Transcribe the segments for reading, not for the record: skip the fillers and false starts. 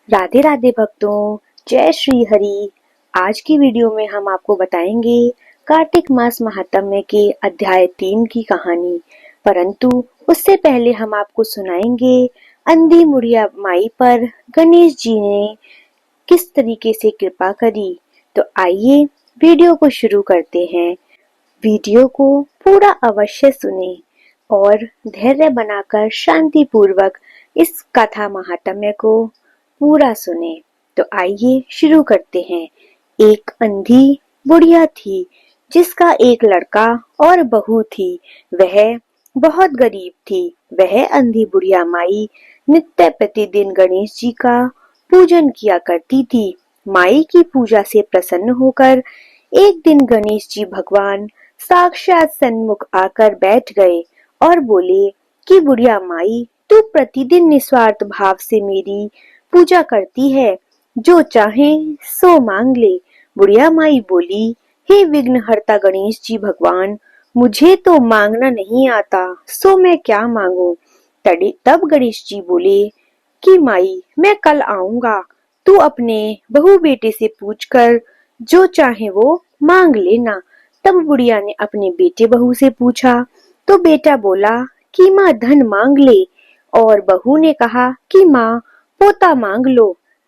राधे राधे भक्तों, जय श्री हरि। आज की वीडियो में हम आपको बताएंगे कार्तिक मास महात्म्य के अध्याय 3 की कहानी। परंतु उससे पहले हम आपको सुनाएंगे अंधी मुड़िया माई पर गणेश जी ने किस तरीके से कृपा करी। तो आइए वीडियो को शुरू करते हैं। वीडियो को पूरा अवश्य सुने और धैर्य बनाकर शांति पूर्वक इस कथा महात्म्य को पूरा सुने। तो आइए शुरू करते हैं। एक अंधी बुढ़िया थी जिसका एक लड़का और बहू थी। वह बहुत गरीब थी। वह अंधी बुढ़िया माई नित्य प्रतिदिन गणेश जी का पूजन किया करती थी। माई की पूजा से प्रसन्न होकर एक दिन गणेश जी भगवान साक्षात सन्मुख आकर बैठ गए और बोले कि बुढ़िया माई, तू प्रतिदिन निस्वार्थ भाव से मेरी पूजा करती है, जो चाहे सो मांग ले। बुढ़िया माई बोली, हे विघ्नहर्ता गणेश जी भगवान, मुझे तो मांगना नहीं आता, सो मैं क्या मांगू। तब गणेश जी बोले कि माई, मैं कल आऊंगा, तू अपने बहू बेटे से पूछकर जो चाहे वो मांग लेना। तब बुढ़िया ने अपने बेटे बहू से पूछा तो बेटा बोला कि माँ धन मांग ले, और बहू ने कहा कि माँ पोता मांग लो।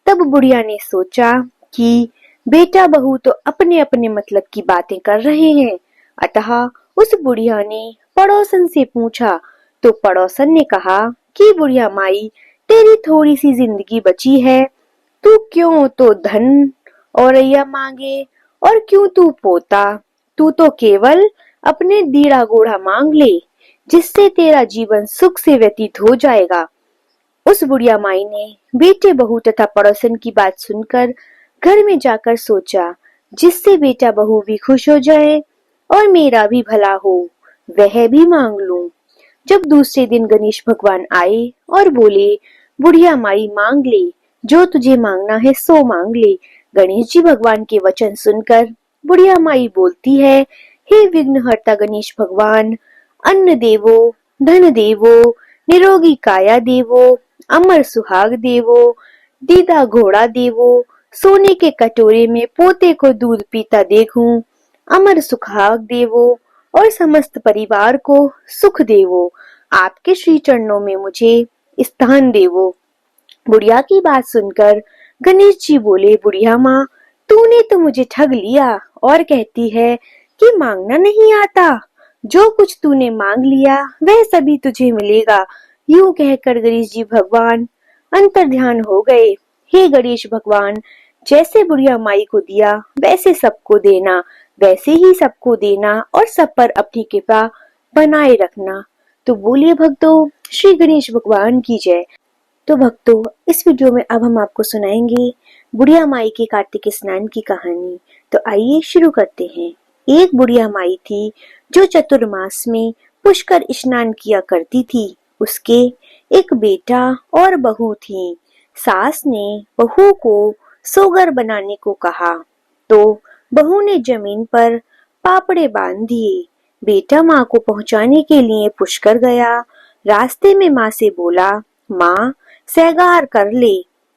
तब बुढ़िया ने सोचा कि बेटा बहू तो अपने अपने मतलब की बातें कर रहे हैं, अतः उस बुढ़िया ने पड़ोसन से पूछा तो पड़ोसन ने कहा कि बुढ़िया माई, तेरी थोड़ी सी जिंदगी बची है, तू क्यों तो धन औरैया मांगे, और क्यों तू पोता, तू तो केवल अपने दीड़ा गोड़ा मांग ले, जिससे तेरा जीवन सुख से व्यतीत हो जाएगा। उस बुढ़िया माई ने बेटे बहू तथा पड़ोसन की बात सुनकर घर में जाकर सोचा, जिससे बेटा बहू भी खुश हो जाए और मेरा भी भला हो, वह भी मांग लूं। जब दूसरे दिन गणेश भगवान आए और बोले, बुढ़िया माई मांग ले, जो तुझे मांगना है सो मांग ले। गणेश जी भगवान के वचन सुनकर बुढ़िया माई बोलती है, हे विघ्नहर्ता गणेश भगवान, अन्न देवो, धन देवो, निरोगी काया देवो, अमर सुहाग देवो, दीदा घोड़ा देवो, सोने के कटोरे में पोते को दूध पीता देखूं, अमर सुहाग देवो और समस्त परिवार को सुख देवो, आपके श्री चरणों में मुझे स्थान देवो। बुढ़िया की बात सुनकर गणेश जी बोले, बुढ़िया माँ, तूने तो मुझे ठग लिया और कहती है कि मांगना नहीं आता, जो कुछ तूने मांग लिया वह सभी तुझे मिलेगा। यूं कहकर गणेश जी भगवान अंतर्ध्यान हो गए। हे गणेश भगवान, जैसे बुढ़िया माई को दिया वैसे सबको देना, वैसे ही सबको देना और सब पर अपनी कृपा बनाए रखना। तो बोलिए भक्तों, श्री गणेश भगवान की जय। तो भक्तों, इस वीडियो में अब हम आपको सुनाएंगे बुढ़िया माई के कार्तिक स्नान की कहानी। तो आइए शुरू करते हैं। एक बुढ़िया माई थी जो चतुर्मास में पुष्कर स्नान किया करती थी। उसके एक बेटा और बहू थी। सास ने बहू को सोगर बनाने को कहा तो बहू ने जमीन पर पापड़े बांध दिए। बेटा माँ को पहुंचाने के लिए पुष्कर गया। रास्ते में माँ से बोला, माँ सेगार कर ले।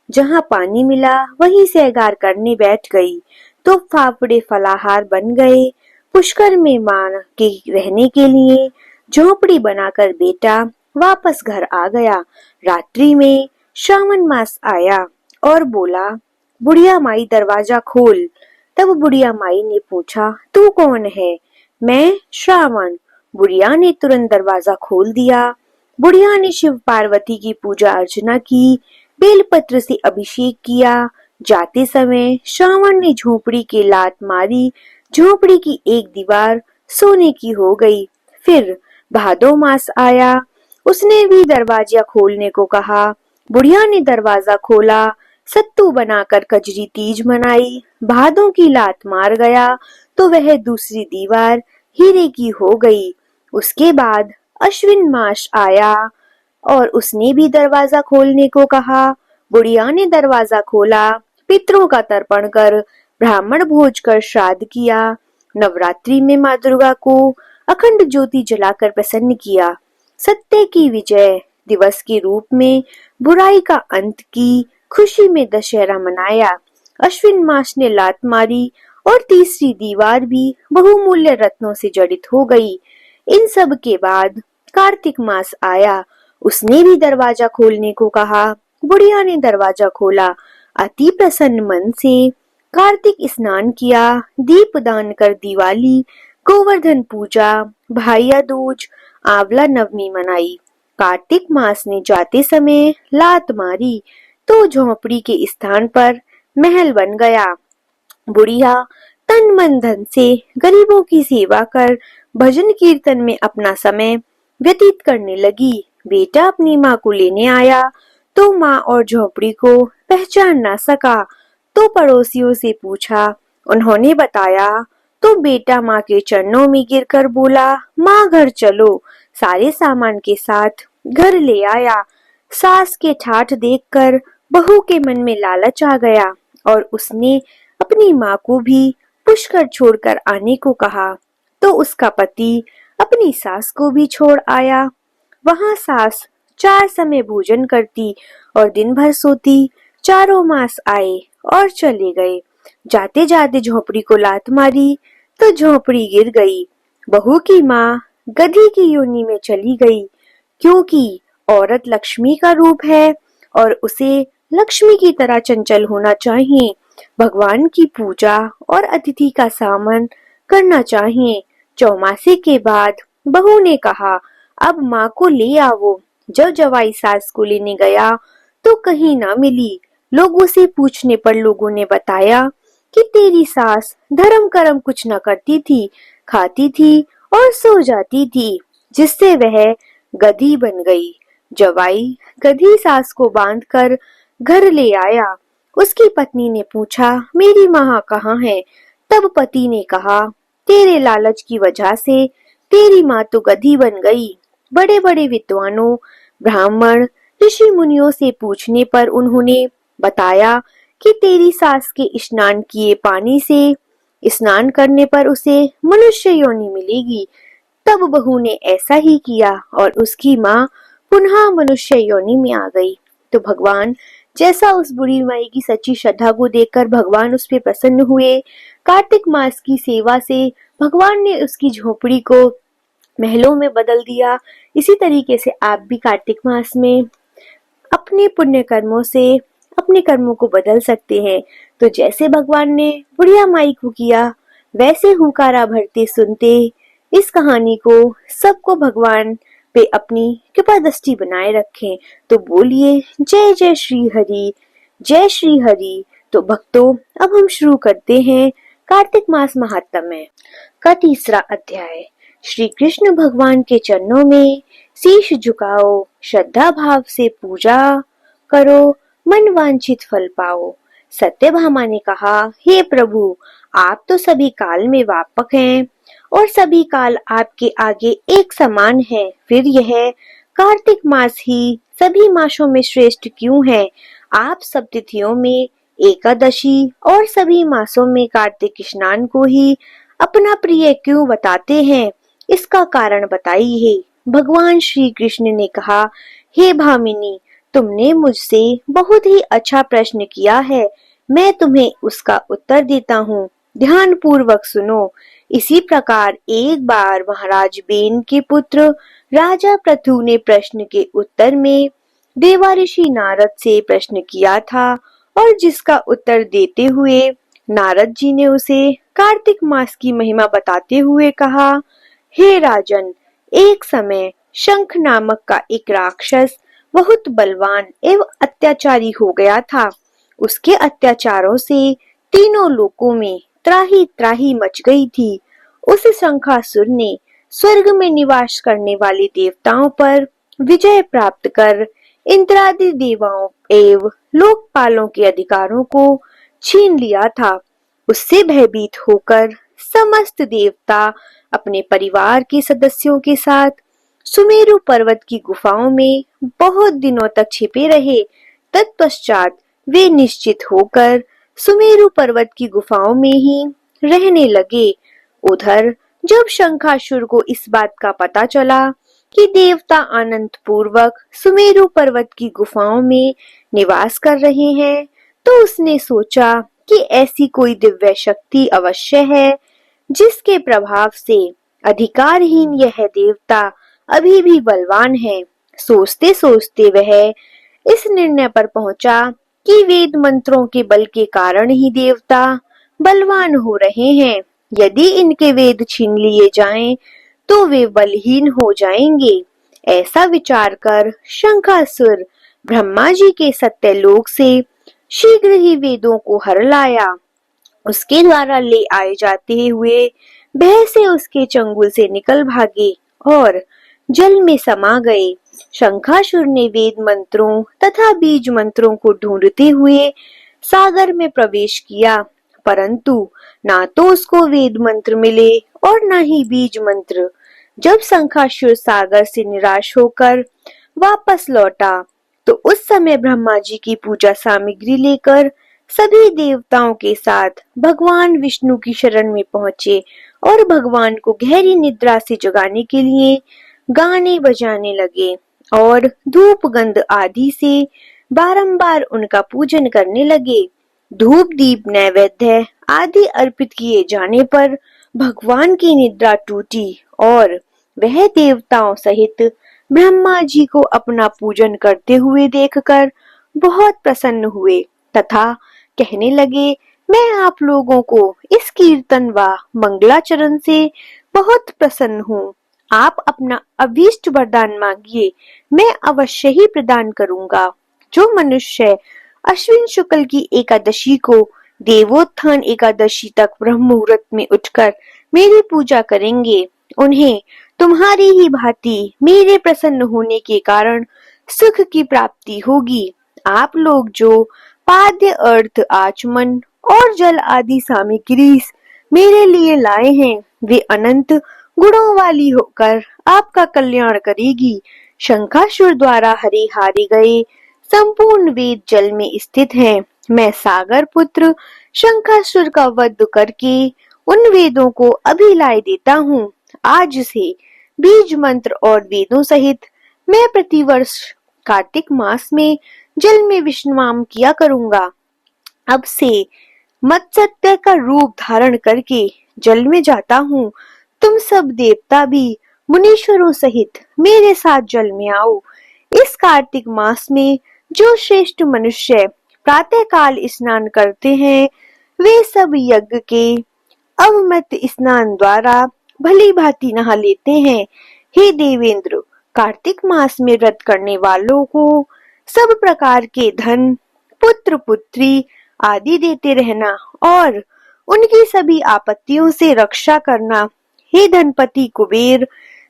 जहाँ पानी मिला वहीं सेगार करने बैठ गई तो फाफड़े फलाहार बन गए। पुष्कर में माँ के रहने के लिए झोपड़ी बनाकर बेटा वापस घर आ गया। रात्रि में श्रावण मास आया और बोला, बुढ़िया माई दरवाजा खोल। तब बुढ़िया माई ने पूछा, तू कौन है? मैं श्रावण। बुढ़िया ने तुरंत दरवाजा खोल दिया। बुढ़िया ने शिव पार्वती की पूजा अर्चना की, बेलपत्र से अभिषेक किया। जाते समय श्रावण ने झोपड़ी के लात मारी। झोपड़ी की एक दीवार सोने की हो गई। फिर भादो मास आया। उसने भी दरवाजा खोलने को कहा। बुढ़िया ने दरवाजा खोला। सत्तू बनाकर कजरी तीज मनाई। भादों की लात मार गया तो वह दूसरी दीवार हीरे की हो गई। उसके बाद अश्विन मास आया और उसने भी दरवाजा खोलने को कहा। बुढ़िया ने दरवाजा खोला। पितरों का तर्पण कर ब्राह्मण भोज कर श्राद्ध किया। नवरात्रि में माँ दुर्गा को अखंड ज्योति जलाकर प्रसन्न किया। सत्य की विजय दिवस के रूप में बुराई का अंत की खुशी में दशहरा मनाया। अश्विन मास ने लात मारी और तीसरी दीवार भी बहुमूल्य रत्नों से जड़ित हो गई। इन सब के बाद कार्तिक मास आया। उसने भी दरवाजा खोलने को कहा। बुढ़िया ने दरवाजा खोला। अति प्रसन्न मन से कार्तिक स्नान किया, दीपदान कर दिवाली, गोवर्धन पूजा, भाइया दूज, आंवला नवमी मनाई। कार्तिक मास ने जाते समय लात मारी तो झोंपड़ी के स्थान पर महल बन गया। बुढ़िया तन मन धन से गरीबों की सेवा कर भजन कीर्तन में अपना समय व्यतीत करने लगी। बेटा अपनी माँ को लेने आया तो माँ और झोपड़ी को पहचान ना सका, तो पड़ोसियों से पूछा। उन्होंने बताया तो बेटा माँ के चरणों में गिरकर बोला, माँ घर चलो। सारे सामान के साथ घर ले आया। सास के ठाठ देखकर बहू के मन में लालच आ गया और उसने अपनी माँ को भी पुष्कर छोड़कर आने को कहा, तो उसका पति अपनी सास को भी छोड़ आया। वहां सास 4 समय भोजन करती और दिन भर सोती। चारों मास आए और चले गए। जाते जाते झोपड़ी को लात मारी तो झोपड़ी गिर गई। बहू की माँ गधी की योनि में चली गई, क्योंकि औरत लक्ष्मी का रूप है और उसे लक्ष्मी की तरह चंचल होना चाहिए। भगवान की पूजा और अतिथि का सामन करना चाहिए। चौमासे के बाद बहू ने कहा, अब माँ को ले आओ। जब जवाई सास को लेने गया तो कहीं ना मिली। लोगों से पूछने पर लोगों ने बताया कि तेरी सास धर्म कर्म कुछ न करती थी, खाती थी और सो जाती थी, जिससे वह गधी बन गई। जवाई गधी सास को बांधकर घर ले आया। उसकी पत्नी ने पूछा, मेरी माँ कहाँ है? तब पति ने कहा, तेरे लालच की वजह से तेरी माँ तो गधी बन गई। बड़े बड़े विद्वानों, ब्राह्मण, ऋषि मुनियों से पूछने पर उन्होंने बताया कि तेरी सास के स्नान किए पानी से स्नान करने पर उसे मनुष्य योनि मिलेगी। तब बहू ने ऐसा ही किया और उसकी माँ पुनः मनुष्य योनि में आ गई। तो भगवान जैसा उस बुढ़ी माई की सच्ची श्रद्धा को देखकर भगवान उस पे प्रसन्न हुए। कार्तिक मास की सेवा से भगवान ने उसकी झोपड़ी को महलों में बदल दिया। इसी तरीके से आप भी कार्तिक मास में अपने पुण्य कर्मों से अपने कर्मों को बदल सकते हैं। तो जैसे भगवान ने बुढ़िया माई को किया, वैसे हुंकारा भरते सुनते इस कहानी को सबको भगवान पे अपनी कृपा दृष्टि बनाए रखें। तो बोलिए जय जय श्री हरि, जय श्री हरि। तो भक्तों, अब हम शुरू करते हैं कार्तिक मास महात्म्य का तीसरा अध्याय। श्री कृष्ण भगवान के चरणों में शीश झुकाओ, श्रद्धा भाव से पूजा करो, मन वांछित फल पाओ। सत्यभामा ने कहा, हे प्रभु, आप तो सभी काल में व्यापक हैं और सभी काल आपके आगे एक समान है। फिर यह कार्तिक मास ही सभी मासों में श्रेष्ठ क्यों है? आप सब तिथियों में एकादशी और सभी मासों में कार्तिक स्नान को ही अपना प्रिय क्यों बताते हैं? इसका कारण बताइए। भगवान श्री कृष्ण ने कहा, हे भामिनी, तुमने मुझसे बहुत ही अच्छा प्रश्न किया है। मैं तुम्हें उसका उत्तर देता हूँ। ध्यान पूर्वक सुनो। इसी प्रकार एक बार महाराज बेन के पुत्र राजा पृथु ने प्रश्न के उत्तर में देवाऋषि नारद से प्रश्न किया था और जिसका उत्तर देते हुए नारद जी ने उसे कार्तिक मास की महिमा बताते हुए कहा, हे राजन, एक समय शंख नामक का एक राक्षस बहुत बलवान एवं अत्याचारी हो गया था। उसके अत्याचारों से तीनों लोकों में त्राही त्राही मच गई थी। उस शंखासुर ने स्वर्ग में निवास करने वाले देवताओं पर विजय प्राप्त कर इंद्रादि देवाओं एवं लोकपालों के अधिकारों को छीन लिया था। उससे भयभीत होकर समस्त देवता अपने परिवार के सदस्यों के साथ सुमेरु पर्वत की गुफाओं में बहुत दिनों तक छिपे रहे। तत्पश्चात वे निश्चित होकर सुमेरु पर्वत की गुफाओं में ही रहने लगे। उधर जब शंखासुर को इस बात का पता चला कि देवता अनंत पूर्वक सुमेरु पर्वत की गुफाओं में निवास कर रहे हैं, तो उसने सोचा कि ऐसी कोई दिव्य शक्ति अवश्य है जिसके प्रभाव से अधिकारहीन यह देवता अभी भी बलवान है। सोचते सोचते वह इस निर्णय पर पहुंचा कि वेद मंत्रों के बल के कारण ही देवता बलवान हो रहे हैं। यदि इनके वेद छीन लिए जाएं, तो वे बलहीन हो जाएंगे। ऐसा विचार कर शंखासुर ब्रह्मा जी के सत्यलोक से शीघ्र ही वेदों को हर लाया। उसके द्वारा ले आए जाते हुए भय से उसके चंगुल से निकल भागे और जल में समा गए। शंखासुर ने वेद मंत्रों तथा बीज मंत्रों को ढूंढते हुए सागर में प्रवेश किया, परंतु ना तो उसको वेद मंत्र मिले और ना ही बीज मंत्र। जब शंखासुर सागर से निराश होकर वापस लौटा, तो उस समय ब्रह्मा जी की पूजा सामग्री लेकर सभी देवताओं के साथ भगवान विष्णु की शरण में पहुंचे और भगवान को गहरी निद्रा से जगाने के लिए गाने बजाने लगे और धूप गंध आदि से बारंबार उनका पूजन करने लगे। धूप दीप नैवेद्य आदि अर्पित किए जाने पर भगवान की निद्रा टूटी और वह देवताओं सहित ब्रह्मा जी को अपना पूजन करते हुए देखकर बहुत प्रसन्न हुए तथा कहने लगे, मैं आप लोगों को इस कीर्तन व मंगलाचरण से बहुत प्रसन्न हूँ। आप अपना अभीष्ट वरदान मांगिए, मैं अवश्य ही प्रदान करूंगा। जो मनुष्य अश्विन शुक्ल की एकादशी को देवोत्थान एकादशी तक ब्रह्म मुहूर्त में उठकर मेरी पूजा करेंगे, उन्हें तुम्हारी ही भांति मेरे प्रसन्न होने के कारण सुख की प्राप्ति होगी। आप लोग जो पाद्य अर्थ आचमन और जल आदि सामग्री मेरे लिए लाए हैं, वे अनंत गुणों वाली होकर आपका कल्याण करेगी। शंखासुर द्वारा हरे हारे गए संपूर्ण वेद जल में स्थित हैं। मैं सागर पुत्र शंखासुर का वध करके उन वेदों को अभी लाए देता हूँ। आज से बीज मंत्र और वेदों सहित मैं प्रतिवर्ष कार्तिक मास में जल में विश्राम किया करूंगा। अब से मत्स्य का रूप धारण करके जल में जाता हूँ। तुम सब देवता भी मुनीश्वरों सहित मेरे साथ जल में आओ। इस कार्तिक मास में जो श्रेष्ठ मनुष्य प्रातः काल स्नान करते हैं, वे सब यज्ञ के अमृत स्नान द्वारा भली भांति नहा लेते हैं। हे देवेंद्र, कार्तिक मास में व्रत करने वालों को सब प्रकार के धन, पुत्र पुत्री आदि देते रहना और उनकी सभी आपत्तियों से रक्षा करना। हे धनपति कुबेर,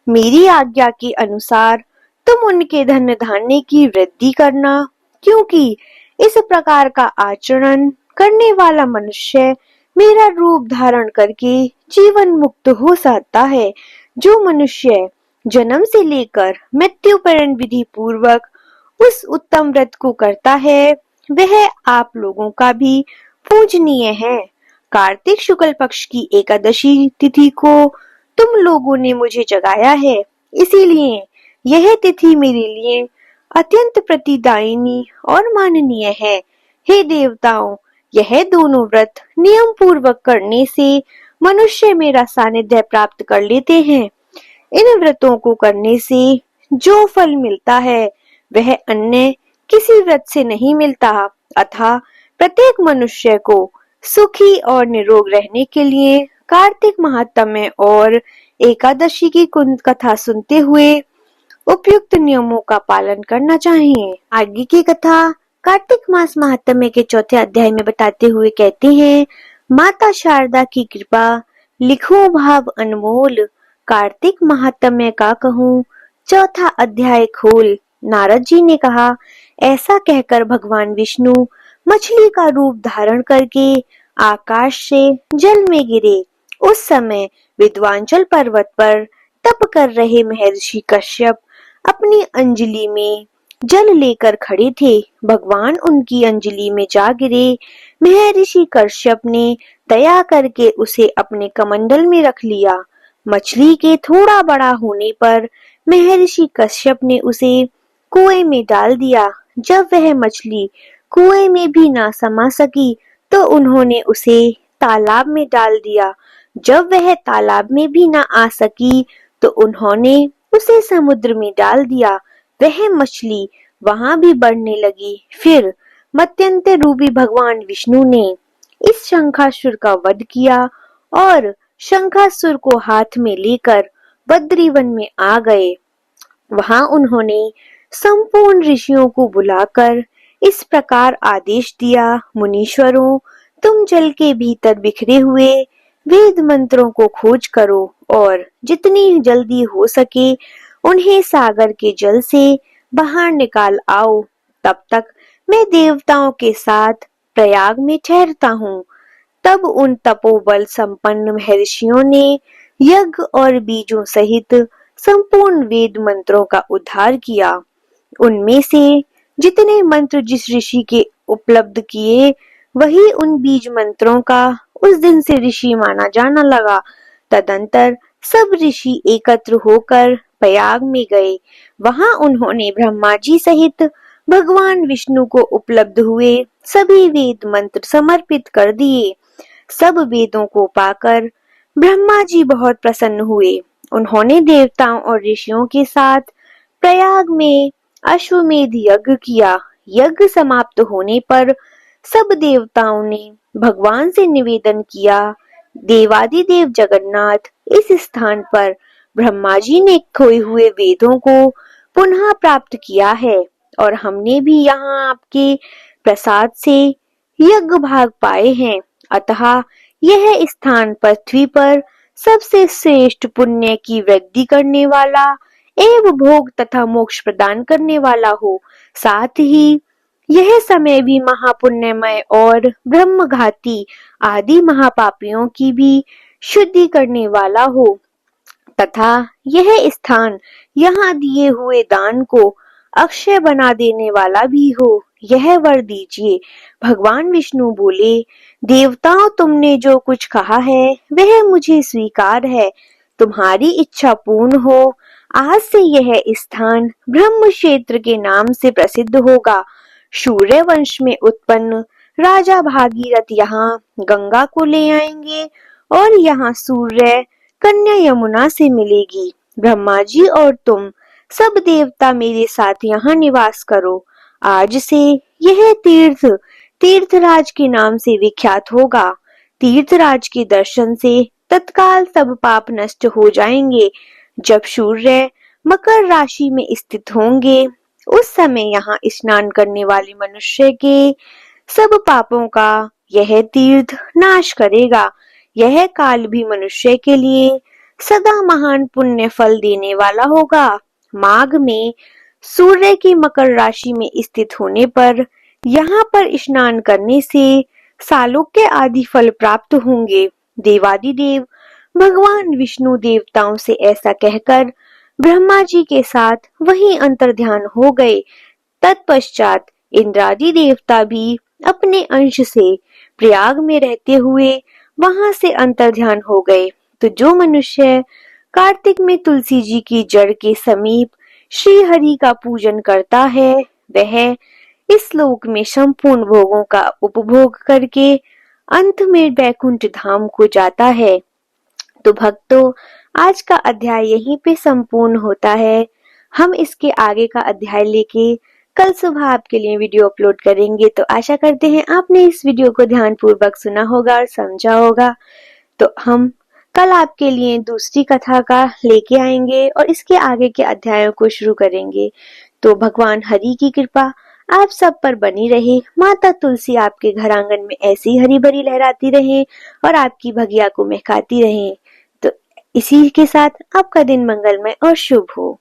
मेरी आज्ञा के अनुसार तुम उनके धन धान्य की वृद्धि करना, क्योंकि इस प्रकार का आचरण करने वाला मनुष्य मेरा रूप धारण करके जीवन मुक्त हो सकता है। जो मनुष्य जन्म से लेकर मृत्यु पर्यंत विधि पूर्वक उस उत्तम व्रत को करता है, वह आप लोगों का भी पूजनीय है। कार्तिक शुक्ल पक्ष की एकादशी तिथि को तुम लोगों ने मुझे जगाया है, इसीलिए यह तिथि मेरे लिए अत्यंत प्रतिदायिनी और माननीय है। हे देवताओं, यह दोनों व्रत नियम पूर्वक करने से मनुष्य मेरा सानिध्य प्राप्त कर लेते हैं। इन व्रतों को करने से जो फल मिलता है, वह अन्य किसी व्रत से नहीं मिलता। अतः प्रत्येक मनुष्य को सुखी और निरोग रहने के लिए कार्तिक महात्म्य और एकादशी की कथा सुनते हुए उपयुक्त नियमों का पालन करना चाहिए। आगे की कथा कार्तिक मास महात्म्य के चौथे अध्याय में बताते हुए कहते हैं, माता शारदा की कृपा, लिखो भाव अनमोल, कार्तिक महात्म्य का कहूँ, चौथा अध्याय खोल। नारद जी ने कहा। ऐसा कहकर भगवान विष्णु मछली का रूप धारण करके आकाश से जल में गिरे। उस समय विद्वांचल पर्वत पर तप कर रहे महर्षि कश्यप अपनी अंजलि में जल लेकर खड़े थे। भगवान उनकी अंजलि में जा गिरे। महर्षि कश्यप ने दया करके उसे अपने कमंडल में रख लिया। मछली के थोड़ा बड़ा होने पर महर्षि कश्यप ने उसे कुएं में डाल दिया। जब वह मछली कुएं में भी ना समा सकी तो उन्होंने उसे तालाब में डाल दिया। जब वह तालाब में भी ना आ सकी तो उन्होंने उसे समुद्र में डाल दिया। वह मछली वहां भी बढ़ने लगी। फिर मत्यंतर रूपी भगवान विष्णु ने इस शंखासुर का वध किया और शंखासुर को हाथ में लेकर बद्रीवन में आ गए। वहां उन्होंने संपूर्ण ऋषियों को बुलाकर इस प्रकार आदेश दिया, मुनीश्वरों, तुम जल के भीतर बिखरे हुए वेद मंत्रों को खोज करो और जितनी जल्दी हो सके उन्हें सागर के जल से बाहर निकाल आओ। तब तक मैं देवताओं के साथ प्रयाग में ठहरता हूँ। तब उन तपोबल संपन्न महर्षियों ने यज्ञ और बीजों सहित संपूर्ण वेद मंत्रों का उद्धार किया। उनमें से जितने मंत्र जिस ऋषि के उपलब्ध किए वही उन बीज मंत्रों का उस दिन से ऋषि माना जाना लगा। तदंतर सब ऋषि एकत्र होकर प्रयाग में गए। वहां उन्होंने ब्रह्मा जी सहित भगवान विष्णु को उपलब्ध हुए सभी वेद मंत्र समर्पित कर दिए। सब वेदों को पाकर ब्रह्मा जी बहुत प्रसन्न हुए। उन्होंने देवताओं और ऋषियों के साथ प्रयाग में अश्वमेध यज्ञ किया। यज्ञ समाप्त होने पर सब देवताओं ने भगवान से निवेदन किया, देवादिदेव जगन्नाथ, इस स्थान पर ब्रह्मा जी ने खोए हुए वेदों को पुनः प्राप्त किया है और हमने भी यहाँ आपके प्रसाद से यज्ञ भाग पाए हैं। अतः यह स्थान पृथ्वी पर सबसे श्रेष्ठ पुण्य की वृद्धि करने वाला एवं भोग तथा मोक्ष प्रदान करने वाला हो। साथ ही यह समय भी महापुण्यमय और ब्रह्मघाती आदि महापापियों की भी शुद्धि करने वाला हो तथा यह स्थान यहाँ दिए हुए दान को अक्षय बना देने वाला भी हो। यह वर दीजिए। भगवान विष्णु बोले, देवताओं, तुमने जो कुछ कहा है वह मुझे स्वीकार है। तुम्हारी इच्छा पूर्ण हो। आज से यह स्थान ब्रह्म क्षेत्र के नाम से प्रसिद्ध होगा। सूर्य वंश में उत्पन्न राजा भागीरथ यहाँ गंगा को ले आएंगे और यहाँ सूर्य कन्या यमुना से मिलेगी। ब्रह्मा जी और तुम सब देवता मेरे साथ यहाँ निवास करो। आज से यह तीर्थ तीर्थराज के नाम से विख्यात होगा। तीर्थराज के दर्शन से तत्काल सब पाप नष्ट हो जाएंगे। जब सूर्य मकर राशि में स्थित होंगे उस समय यहाँ स्नान करने वाले मनुष्य के सब पापों का यह तीर्थ नाश करेगा। यह काल भी मनुष्य के लिए सदा महान पुण्य फल देने वाला होगा। माघ में सूर्य की मकर राशि में स्थित होने पर यहाँ पर स्नान करने से सालोक्य आदि फल प्राप्त होंगे। देवादिदेव भगवान विष्णु देवताओं से ऐसा कहकर ब्रह्मा जी के साथ वहीं अंतर्ध्यान हो गए। तत्पश्चात इंद्रादि देवता भी अपने अंश से प्रयाग में रहते हुए वहां से अंतर्ध्यान हो गए। तो जो मनुष्य कार्तिक में तुलसी जी की जड़ के समीप श्री हरि का पूजन करता है वह इस लोक में संपूर्ण भोगों का उपभोग करके अंत में वैकुंठ धाम को जाता है। तो भक्तों, आज का अध्याय यहीं पे संपूर्ण होता है। हम इसके आगे का अध्याय लेके कल सुबह आपके लिए वीडियो अपलोड करेंगे। तो आशा करते हैं आपने इस वीडियो को ध्यानपूर्वक सुना होगा और समझा होगा। तो हम कल आपके लिए दूसरी कथा का लेके आएंगे और इसके आगे के अध्यायों को शुरू करेंगे। तो भगवान हरि की कृपा आप सब पर बनी रहे। माता तुलसी आपके घर आंगन में ऐसी हरी भरी लहराती रहे और आपकी भगिया को महकाती रहे। तो इसी के साथ आपका दिन मंगलमय और शुभ हो।